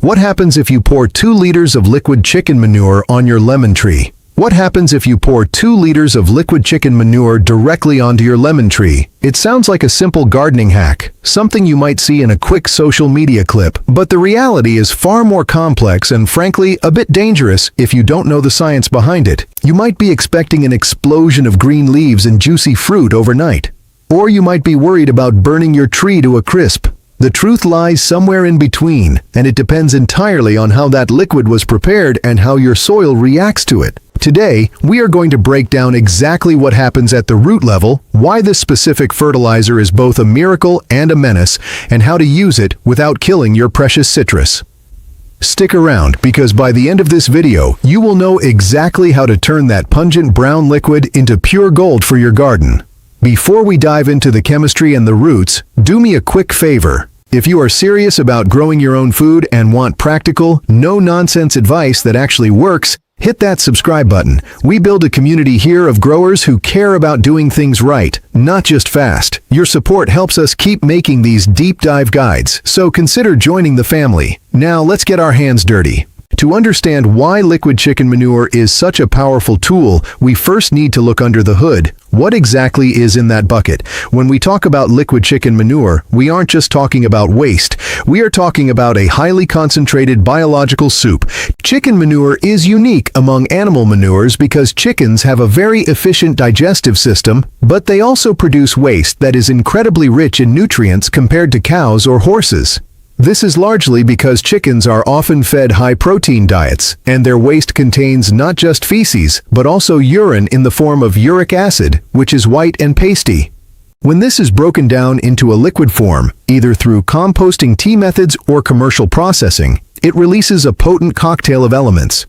What happens if you pour 2 liters of liquid chicken manure on your lemon tree? What happens if you pour 2 liters of liquid chicken manure directly onto your lemon tree? It sounds like a simple gardening hack, something you might see in a quick social media clip, but the reality is far more complex and frankly a bit dangerous if you don't know the science behind it. You might be expecting an explosion of green leaves and juicy fruit overnight. Or you might be worried about burning your tree to a crisp. The truth lies somewhere in between, and it depends entirely on how that liquid was prepared and how your soil reacts to it. Today, we are going to break down exactly what happens at the root level, why this specific fertilizer is both a miracle and a menace, and how to use it without killing your precious citrus. Stick around, because by the end of this video, you will know exactly how to turn that pungent brown liquid into pure gold for your garden. Before we dive into the chemistry and the roots, do me a quick favor. If you are serious about growing your own food and want practical, no-nonsense advice that actually works, hit that subscribe button. We build a community here of growers who care about doing things right, not just fast. Your support helps us keep making these deep dive guides, so consider joining the family. Now let's get our hands dirty. To understand why liquid chicken manure is such a powerful tool, we first need to look under the hood. What exactly is in that bucket? When we talk about liquid chicken manure, we aren't just talking about waste. We are talking about a highly concentrated biological soup. Chicken manure is unique among animal manures because chickens have a very efficient digestive system, but they also produce waste that is incredibly rich in nutrients compared to cows or horses. This is largely because chickens are often fed high-protein diets, and their waste contains not just feces, but also urine in the form of uric acid, which is white and pasty. When this is broken down into a liquid form, either through composting tea methods or commercial processing, it releases a potent cocktail of elements.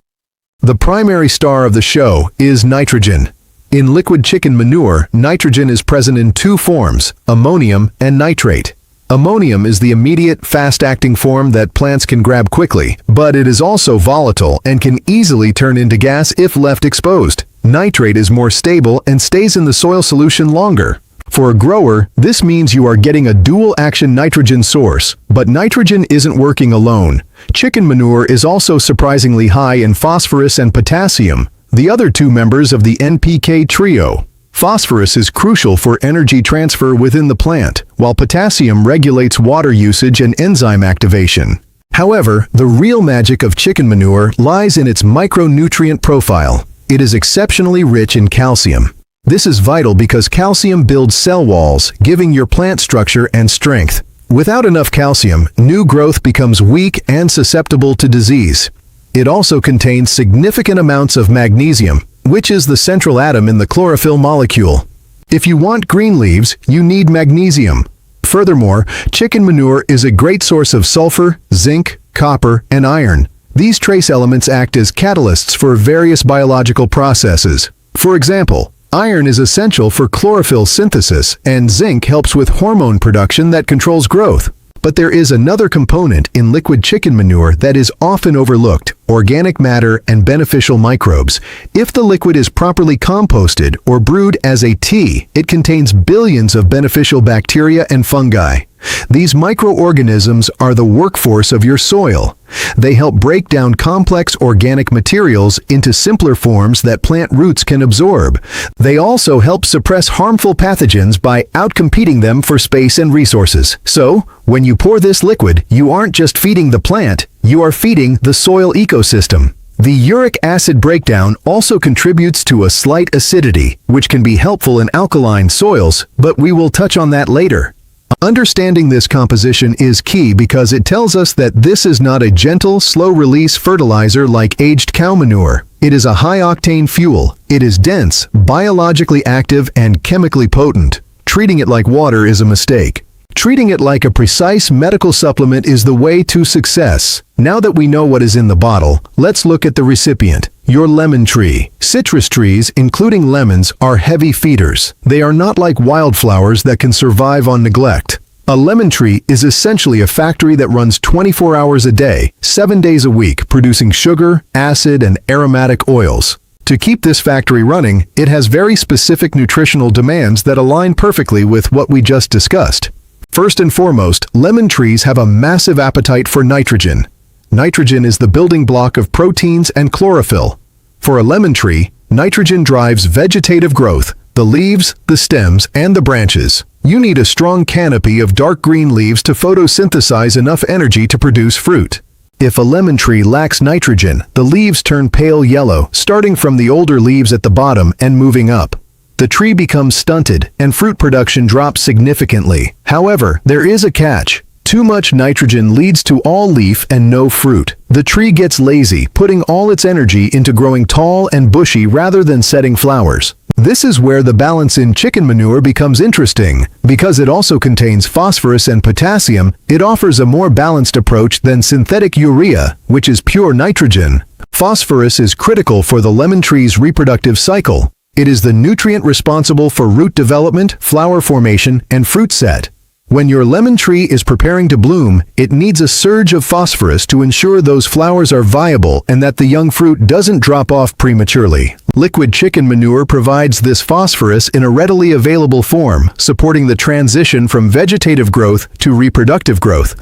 The primary star of the show is nitrogen. In liquid chicken manure, nitrogen is present in 2 forms, ammonium and nitrate. Ammonium is the immediate, fast-acting form that plants can grab quickly, but it is also volatile and can easily turn into gas if left exposed. Nitrate is more stable and stays in the soil solution longer. For a grower, this means you are getting a dual-action nitrogen source, but nitrogen isn't working alone. Chicken manure is also surprisingly high in phosphorus and potassium, the other 2 members of the NPK trio. Phosphorus is crucial for energy transfer within the plant, while potassium regulates water usage and enzyme activation. However, the real magic of chicken manure lies in its micronutrient profile. It is exceptionally rich in calcium. This is vital because calcium builds cell walls, giving your plant structure and strength. Without enough calcium, new growth becomes weak and susceptible to disease. It also contains significant amounts of magnesium, which is the central atom in the chlorophyll molecule. If you want green leaves, you need magnesium. Furthermore, chicken manure is a great source of sulfur, zinc, copper, and iron. These trace elements act as catalysts for various biological processes. For example, iron is essential for chlorophyll synthesis, and zinc helps with hormone production that controls growth. But there is another component in liquid chicken manure that is often overlooked: organic matter and beneficial microbes. If the liquid is properly composted or brewed as a tea, it contains billions of beneficial bacteria and fungi. These microorganisms are the workforce of your soil. They help break down complex organic materials into simpler forms that plant roots can absorb. They also help suppress harmful pathogens by outcompeting them for space and resources. So, when you pour this liquid, you aren't just feeding the plant, you are feeding the soil ecosystem. The uric acid breakdown also contributes to a slight acidity, which can be helpful in alkaline soils, but we will touch on that later. Understanding this composition is key because it tells us that this is not a gentle, slow-release fertilizer like aged cow manure. It is a high-octane fuel. It is dense, biologically active, and chemically potent. Treating it like water is a mistake. Treating it like a precise medical supplement is the way to success. Now that we know what is in the bottle, let's look at the recipient. Your lemon tree. Citrus trees, including lemons, are heavy feeders. They are not like wildflowers that can survive on neglect. A lemon tree is essentially a factory that runs 24 hours a day, 7 days a week, producing sugar, acid, and aromatic oils. To keep this factory running, it has very specific nutritional demands that align perfectly with what we just discussed. First and foremost, lemon trees have a massive appetite for nitrogen. Nitrogen is the building block of proteins and chlorophyll. For a lemon tree, nitrogen drives vegetative growth, the leaves, the stems, and the branches. You need a strong canopy of dark green leaves to photosynthesize enough energy to produce fruit. If a lemon tree lacks nitrogen, the leaves turn pale yellow, starting from the older leaves at the bottom and moving up. The tree becomes stunted, and fruit production drops significantly. However, there is a catch. Too much nitrogen leads to all leaf and no fruit. The tree gets lazy, putting all its energy into growing tall and bushy rather than setting flowers. This is where the balance in chicken manure becomes interesting. Because it also contains phosphorus and potassium, it offers a more balanced approach than synthetic urea, which is pure nitrogen. Phosphorus is critical for the lemon tree's reproductive cycle. It is the nutrient responsible for root development, flower formation, and fruit set. When your lemon tree is preparing to bloom, it needs a surge of phosphorus to ensure those flowers are viable and that the young fruit doesn't drop off prematurely. Liquid chicken manure provides this phosphorus in a readily available form, supporting the transition from vegetative growth to reproductive growth.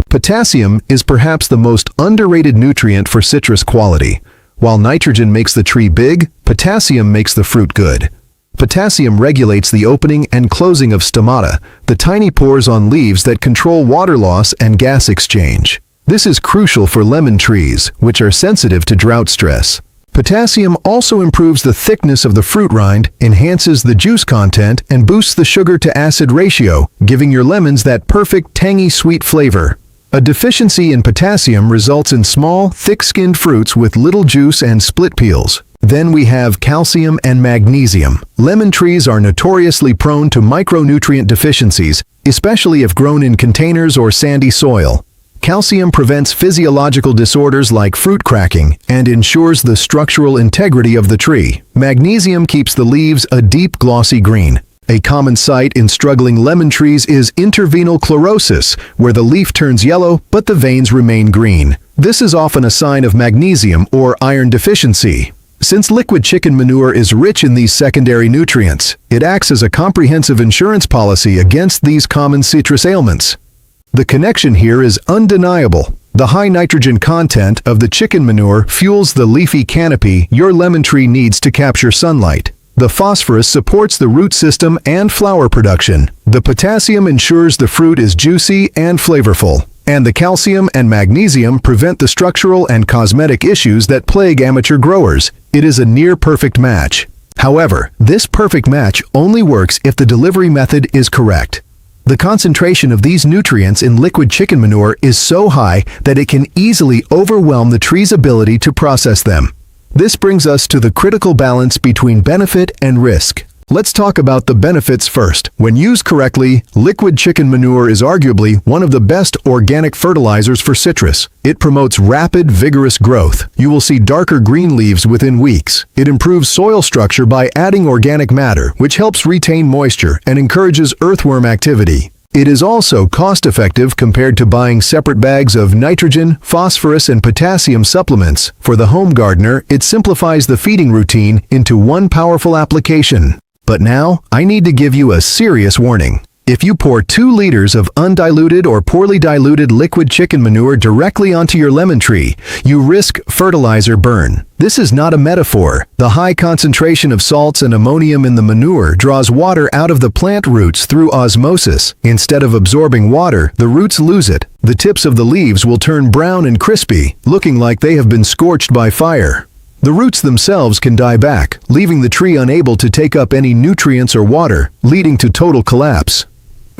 Potassium is perhaps the most underrated nutrient for citrus quality. While nitrogen makes the tree big, potassium makes the fruit good. Potassium regulates the opening and closing of stomata, the tiny pores on leaves that control water loss and gas exchange. This is crucial for lemon trees, which are sensitive to drought stress. Potassium also improves the thickness of the fruit rind, enhances the juice content, and boosts the sugar-to-acid ratio, giving your lemons that perfect tangy sweet flavor. A deficiency in potassium results in small, thick-skinned fruits with little juice and split peels. Then we have calcium and magnesium. Lemon trees are notoriously prone to micronutrient deficiencies, especially if grown in containers or sandy soil. Calcium prevents physiological disorders like fruit cracking and ensures the structural integrity of the tree. Magnesium keeps the leaves a deep glossy green. A common sight in struggling lemon trees is intervenal chlorosis, where the leaf turns yellow but the veins remain green. This is often a sign of magnesium or iron deficiency. Since liquid chicken manure is rich in these secondary nutrients, it acts as a comprehensive insurance policy against these common citrus ailments. The connection here is undeniable. The high nitrogen content of the chicken manure fuels the leafy canopy your lemon tree needs to capture sunlight. The phosphorus supports the root system and flower production. The potassium ensures the fruit is juicy and flavorful. And the calcium and magnesium prevent the structural and cosmetic issues that plague amateur growers. It is a near-perfect match. However, this perfect match only works if the delivery method is correct. The concentration of these nutrients in liquid chicken manure is so high that it can easily overwhelm the tree's ability to process them. This brings us to the critical balance between benefit and risk. Let's talk about the benefits first. When used correctly, liquid chicken manure is arguably one of the best organic fertilizers for citrus. It promotes rapid, vigorous growth. You will see darker green leaves within weeks. It improves soil structure by adding organic matter, which helps retain moisture and encourages earthworm activity. It is also cost-effective compared to buying separate bags of nitrogen, phosphorus, and potassium supplements. For the home gardener, it simplifies the feeding routine into one powerful application. But now, I need to give you a serious warning. If you pour 2 liters of undiluted or poorly diluted liquid chicken manure directly onto your lemon tree, you risk fertilizer burn. This is not a metaphor. The high concentration of salts and ammonium in the manure draws water out of the plant roots through osmosis. Instead of absorbing water, the roots lose it. The tips of the leaves will turn brown and crispy, looking like they have been scorched by fire. The roots themselves can die back, leaving the tree unable to take up any nutrients or water, leading to total collapse.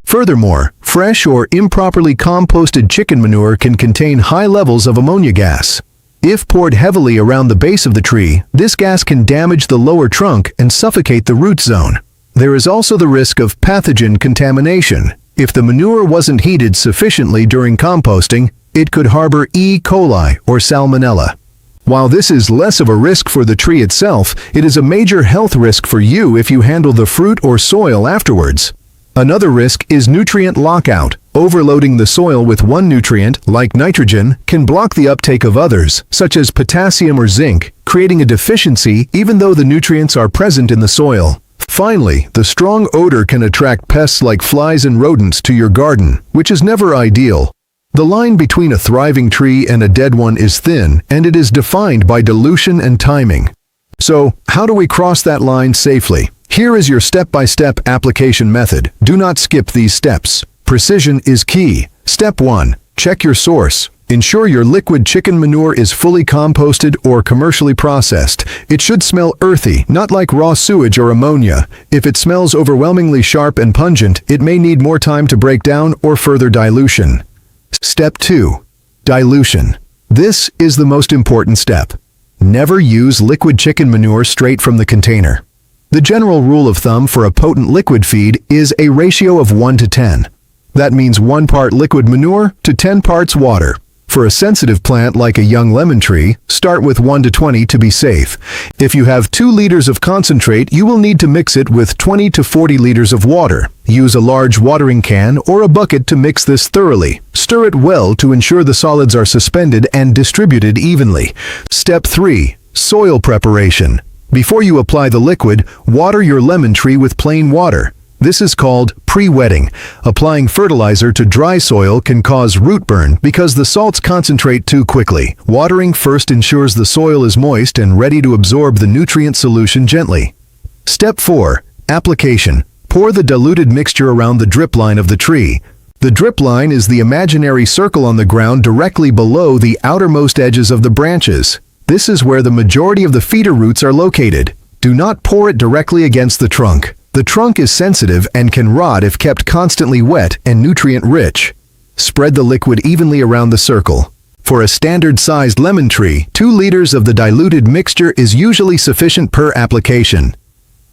Furthermore, fresh or improperly composted chicken manure can contain high levels of ammonia gas. If poured heavily around the base of the tree, this gas can damage the lower trunk and suffocate the root zone. There is also the risk of pathogen contamination. If the manure wasn't heated sufficiently during composting, it could harbor E. coli or salmonella. While this is less of a risk for the tree itself, it is a major health risk for you if you handle the fruit or soil afterwards. Another risk is nutrient lockout. Overloading the soil with one nutrient, like nitrogen, can block the uptake of others, such as potassium or zinc, creating a deficiency even though the nutrients are present in the soil. Finally, the strong odor can attract pests like flies and rodents to your garden, which is never ideal. The line between a thriving tree and a dead one is thin, and it is defined by dilution and timing. So, how do we cross that line safely? Here is your step-by-step application method. Do not skip these steps. Precision is key. Step 1. Check your source. Ensure your liquid chicken manure is fully composted or commercially processed. It should smell earthy, not like raw sewage or ammonia. If it smells overwhelmingly sharp and pungent, it may need more time to break down or further dilution. Step 2. Dilution. This is the most important step. Never use liquid chicken manure straight from the container. The general rule of thumb for a potent liquid feed is a ratio of 1 to 10. That means 1 part liquid manure to 10 parts water. For a sensitive plant like a young lemon tree, start with 1 to 20 to be safe. If you have 2 liters of concentrate, you will need to mix it with 20 to 40 liters of water. Use a large watering can or a bucket to mix this thoroughly. Stir it well to ensure the solids are suspended and distributed evenly. Step 3. Soil preparation. Before you apply the liquid, water your lemon tree with plain water. This is called pre-wetting. Applying fertilizer to dry soil can cause root burn because the salts concentrate too quickly. Watering first ensures the soil is moist and ready to absorb the nutrient solution gently. Step 4. Application. Pour the diluted mixture around the drip line of the tree. The drip line is the imaginary circle on the ground directly below the outermost edges of the branches. This is where the majority of the feeder roots are located. Do not pour it directly against the trunk. The trunk is sensitive and can rot if kept constantly wet and nutrient-rich. Spread the liquid evenly around the circle. For a standard-sized lemon tree, 2 liters of the diluted mixture is usually sufficient per application.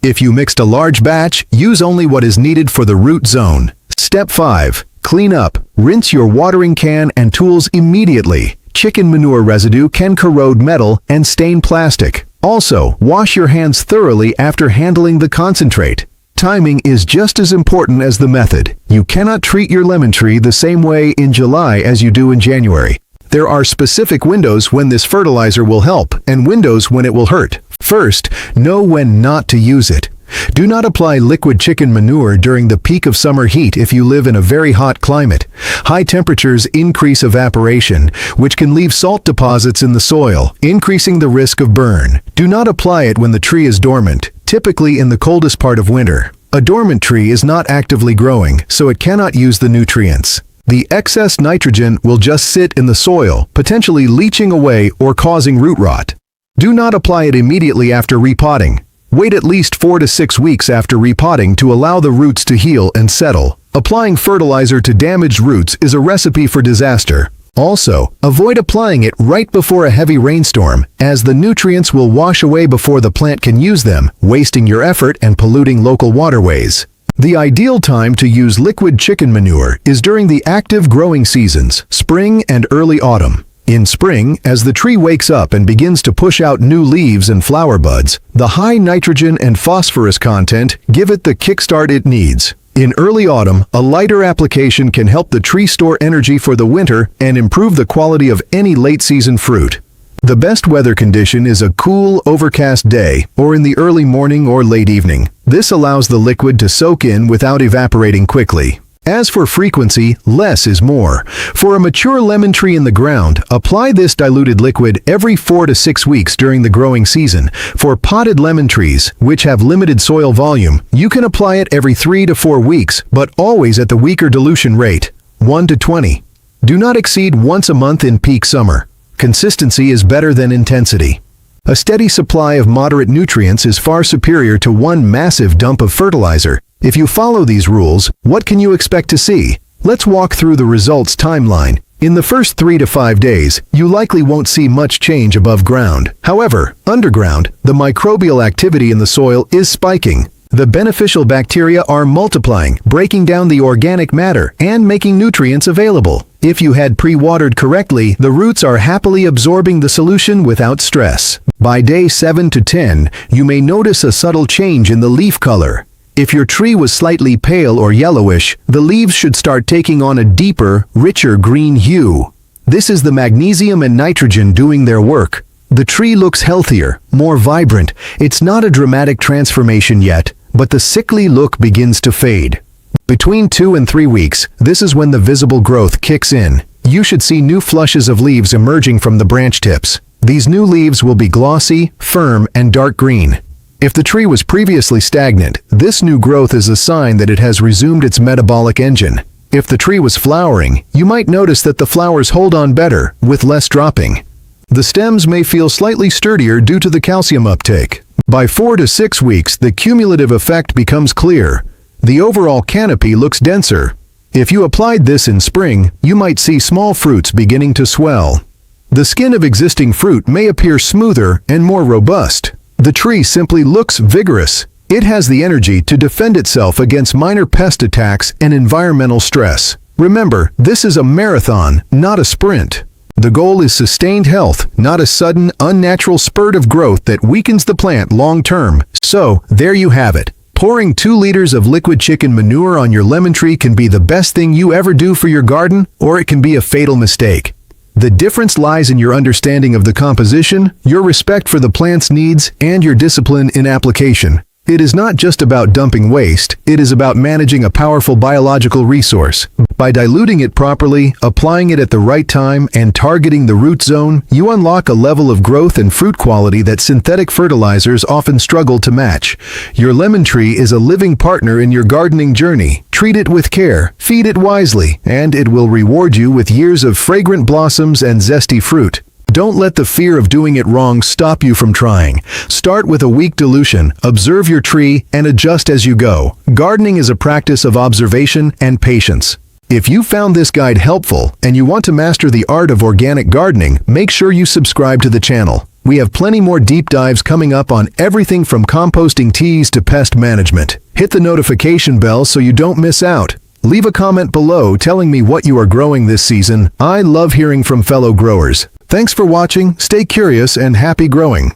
If you mixed a large batch, use only what is needed for the root zone. Step 5. Clean up. Rinse your watering can and tools immediately. Chicken manure residue can corrode metal and stain plastic. Also, wash your hands thoroughly after handling the concentrate. Timing is just as important as the method. You cannot treat your lemon tree the same way in July as you do in January. There are specific windows when this fertilizer will help and windows when it will hurt. First, know when not to use it. Do not apply liquid chicken manure during the peak of summer heat if you live in a very hot climate. High temperatures increase evaporation, which can leave salt deposits in the soil, increasing the risk of burn. Do not apply it when the tree is dormant, typically in the coldest part of winter. A dormant tree is not actively growing, so it cannot use the nutrients. The excess nitrogen will just sit in the soil, potentially leaching away or causing root rot. Do not apply it immediately after repotting. Wait at least 4 to 6 weeks after repotting to allow the roots to heal and settle. Applying fertilizer to damaged roots is a recipe for disaster. Also, avoid applying it right before a heavy rainstorm, as the nutrients will wash away before the plant can use them, wasting your effort and polluting local waterways. The ideal time to use liquid chicken manure is during the active growing seasons, spring and early autumn. In spring, as the tree wakes up and begins to push out new leaves and flower buds, the high nitrogen and phosphorus content give it the kickstart it needs. In early autumn, a lighter application can help the tree store energy for the winter and improve the quality of any late-season fruit. The best weather condition is a cool, overcast day or in the early morning or late evening. This allows the liquid to soak in without evaporating quickly. As for frequency, less is more. For a mature lemon tree in the ground, apply this diluted liquid every 4 to 6 weeks during the growing season. For potted lemon trees, which have limited soil volume, you can apply it every 3 to 4 weeks, but always at the weaker dilution rate, 1 to 20. Do not exceed once a month in peak summer. Consistency is better than intensity. A steady supply of moderate nutrients is far superior to one massive dump of fertilizer. If you follow these rules, what can you expect to see? Let's walk through the results timeline. In the first 3 to 5 days, you likely won't see much change above ground. However, underground, the microbial activity in the soil is spiking. The beneficial bacteria are multiplying, breaking down the organic matter and making nutrients available. If you had pre-watered correctly, the roots are happily absorbing the solution without stress. By day 7 to 10, you may notice a subtle change in the leaf color. If your tree was slightly pale or yellowish, the leaves should start taking on a deeper, richer green hue. This is the magnesium and nitrogen doing their work. The tree looks healthier, more vibrant. It's not a dramatic transformation yet, but the sickly look begins to fade. Between 2 and 3 weeks, this is when the visible growth kicks in. you should see new flushes of leaves emerging from the branch tips. These new leaves will be glossy, firm, and dark green. If the tree was previously stagnant, this new growth is a sign that it has resumed its metabolic engine. If the tree was flowering, you might notice that the flowers hold on better, with less dropping. The stems may feel slightly sturdier due to the calcium uptake. By 4 to 6 weeks, the cumulative effect becomes clear. The overall canopy looks denser. If you applied this in spring, you might see small fruits beginning to swell. The skin of existing fruit may appear smoother and more robust. The tree simply looks vigorous. It has the energy to defend itself against minor pest attacks and environmental stress. Remember, this is a marathon, not a sprint. The goal is sustained health, not a sudden, unnatural spurt of growth that weakens the plant long term. So, there you have it. Pouring 2 liters of liquid chicken manure on your lemon tree can be the best thing you ever do for your garden, or it can be a fatal mistake. The difference lies in your understanding of the composition, your respect for the plant's needs, and your discipline in application. It is not just about dumping waste, it is about managing a powerful biological resource. By diluting it properly, applying it at the right time, and targeting the root zone, you unlock a level of growth and fruit quality that synthetic fertilizers often struggle to match. Your lemon tree is a living partner in your gardening journey. Treat it with care, feed it wisely, and it will reward you with years of fragrant blossoms and zesty fruit. Don't let the fear of doing it wrong stop you from trying. Start with a weak dilution, observe your tree, and adjust as you go. Gardening is a practice of observation and patience. If you found this guide helpful and you want to master the art of organic gardening, make sure you subscribe to the channel. We have plenty more deep dives coming up on everything from composting teas to pest management. Hit the notification bell so you don't miss out. Leave a comment below telling me what you are growing this season. I love hearing from fellow growers. Thanks for watching, stay curious, and happy growing.